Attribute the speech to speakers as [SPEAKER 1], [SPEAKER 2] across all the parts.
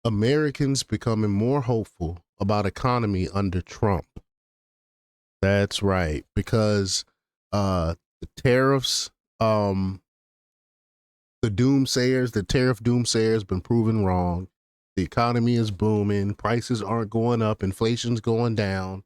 [SPEAKER 1] Americans becoming more hopeful about economy under Trump. That's right, because the tariffs, um, the tariff doomsayers been proven wrong. The economy is booming, prices aren't going up, inflation's going down,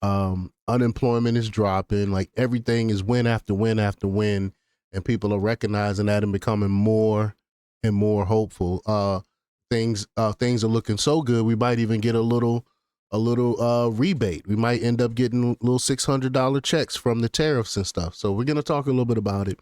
[SPEAKER 1] unemployment is dropping, like everything is win after win after win, and people are recognizing that and becoming more and more hopeful. Things are looking so good we might even get a little rebate. We might end up getting little $600 checks from the tariffs and stuff. So we're gonna talk a little bit about it.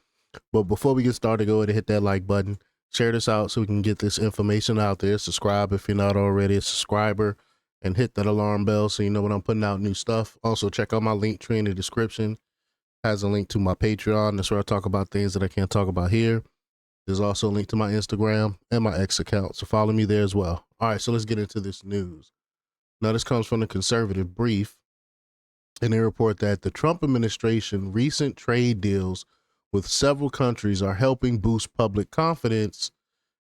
[SPEAKER 1] But before we get started, go ahead and hit that like button. Share this out so we can get this information out there. Subscribe if you're not already a subscriber, and hit that alarm bell so you know when I'm putting out new stuff. Also, check out my link tree in the description. It has a link to my Patreon. That's where I talk about things that I can't talk about here. There's also a link to my Instagram and my X account, so follow me there as well. All right, so let's get into this news. Now, this comes from the Conservative Brief, and they report that the Trump administration recent trade deals with several countries are helping boost public confidence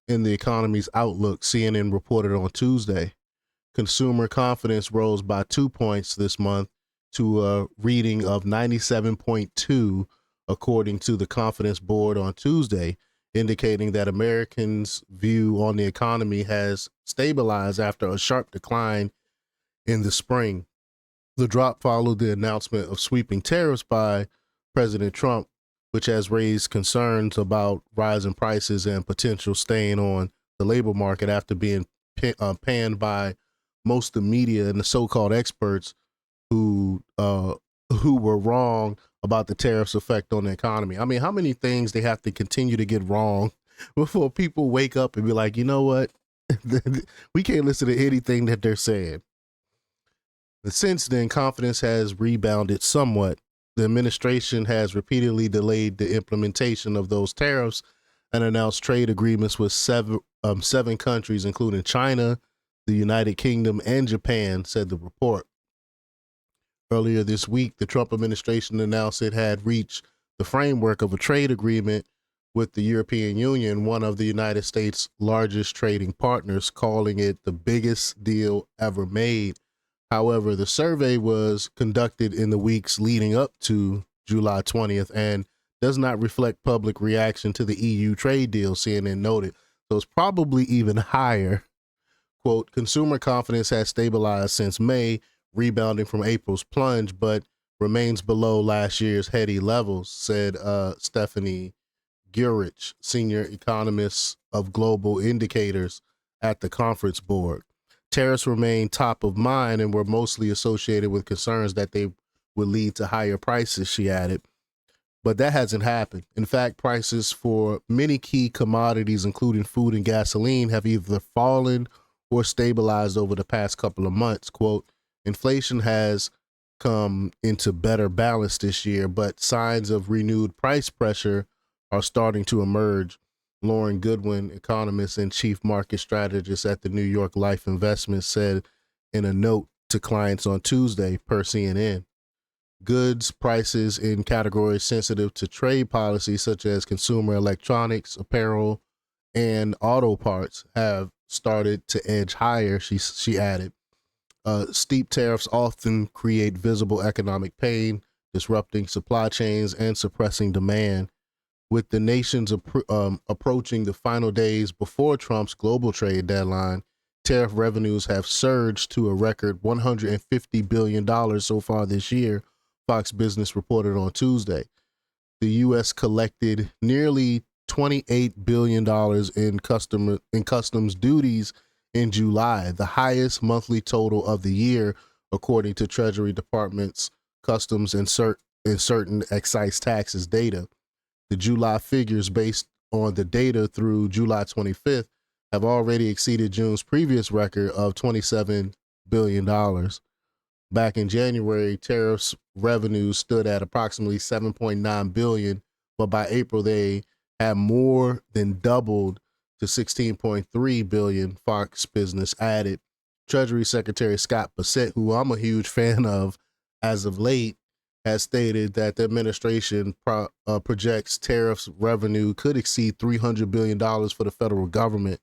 [SPEAKER 1] in the economy's outlook, CNN reported on Tuesday. Consumer confidence rose by 2 points this month to a reading of 97.2, according to the Confidence Board on Tuesday, indicating that Americans' view on the economy has stabilized after a sharp decline in the spring. The drop followed the announcement of sweeping tariffs by President Trump, which has raised concerns about rising prices and potential strain on the labor market after being panned by most of the media and the so-called experts who uh, who were wrong about the tariffs' effect on the economy. I mean, how many things they have to continue to get wrong before people wake up and be like, you know what, we can't listen to anything that they're saying. Since then, confidence has rebounded somewhat. The administration has repeatedly delayed the implementation of those tariffs and announced trade agreements with seven countries, including China, the United Kingdom, and Japan, said the report. Earlier this week, the Trump administration announced it had reached the framework of a trade agreement with the European Union, one of the United States' largest trading partners, calling it the biggest deal ever made. However, the survey was conducted in the weeks leading up to July 20th and does not reflect public reaction to the EU trade deal, CNN noted. So it's probably even higher. Quote, consumer confidence has stabilized since May, rebounding from April's plunge, but remains below last year's heady levels, said Stephanie Gurich, senior economist of global indicators at the conference board. Tariffs remain top of mind and were mostly associated with concerns that they would lead to higher prices, she added. But that hasn't happened. In fact, prices for many key commodities, including food and gasoline, have either fallen or stabilized over the past couple of months. Quote, inflation has come into better balance this year, but signs of renewed price pressure are starting to emerge. Lauren Goodwin, economist and chief market strategist at the New York Life Investments, said in a note to clients on Tuesday, per CNN. Goods prices in categories sensitive to trade policy, such as consumer electronics, apparel, and auto parts, have started to edge higher, she added. Steep tariffs often create visible economic pain, disrupting supply chains and suppressing demand. With the nations approaching the final days before Trump's global trade deadline, tariff revenues have surged to a record $150 billion so far this year, Fox Business reported on Tuesday. The U.S. collected nearly $28 billion in customs duties in July, the highest monthly total of the year, according to Treasury Department's customs and certain excise taxes data. The July figures, based on the data through July 25th, have already exceeded June's previous record of $27 billion. Back in January, tariffs revenues stood at approximately $7.9 billion, but by April they had more than doubled to $16.3 billion, Fox Business added. Treasury Secretary Scott Bessent, who I'm a huge fan of as of late, has stated that the administration projects tariffs revenue could exceed $300 billion for the federal government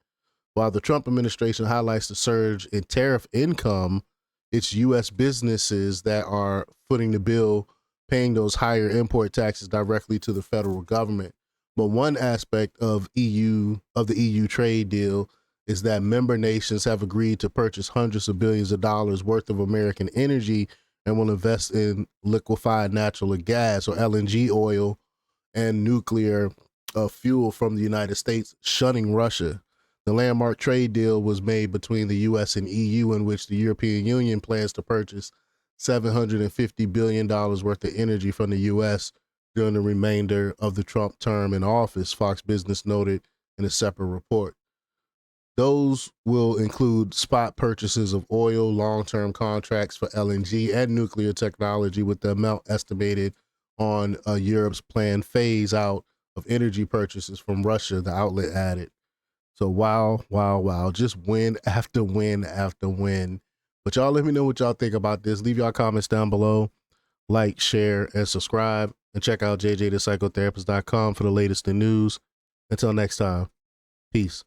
[SPEAKER 1] While the Trump administration highlights the surge in tariff income, it's U.S. businesses that are footing the bill, paying those higher import taxes directly to the federal government. But one aspect of the EU trade deal is that member nations have agreed to purchase hundreds of billions of dollars worth of American energy and will invest in liquefied natural gas or LNG oil and nuclear fuel from the United States, shunning Russia. The landmark trade deal was made between the U.S. and EU, in which the European Union plans to purchase $750 billion worth of energy from the U.S. during the remainder of the Trump term in office, Fox Business noted in a separate report. Those will include spot purchases of oil, long-term contracts for LNG and nuclear technology, with the amount estimated on Europe's planned phase out of energy purchases from Russia, the outlet added. So wow, just win after win after win. But y'all let me know what y'all think about this. Leave y'all comments down below. Like, share, and subscribe. And check out jjthepsychotherapist.com for the latest in news. Until next time, peace.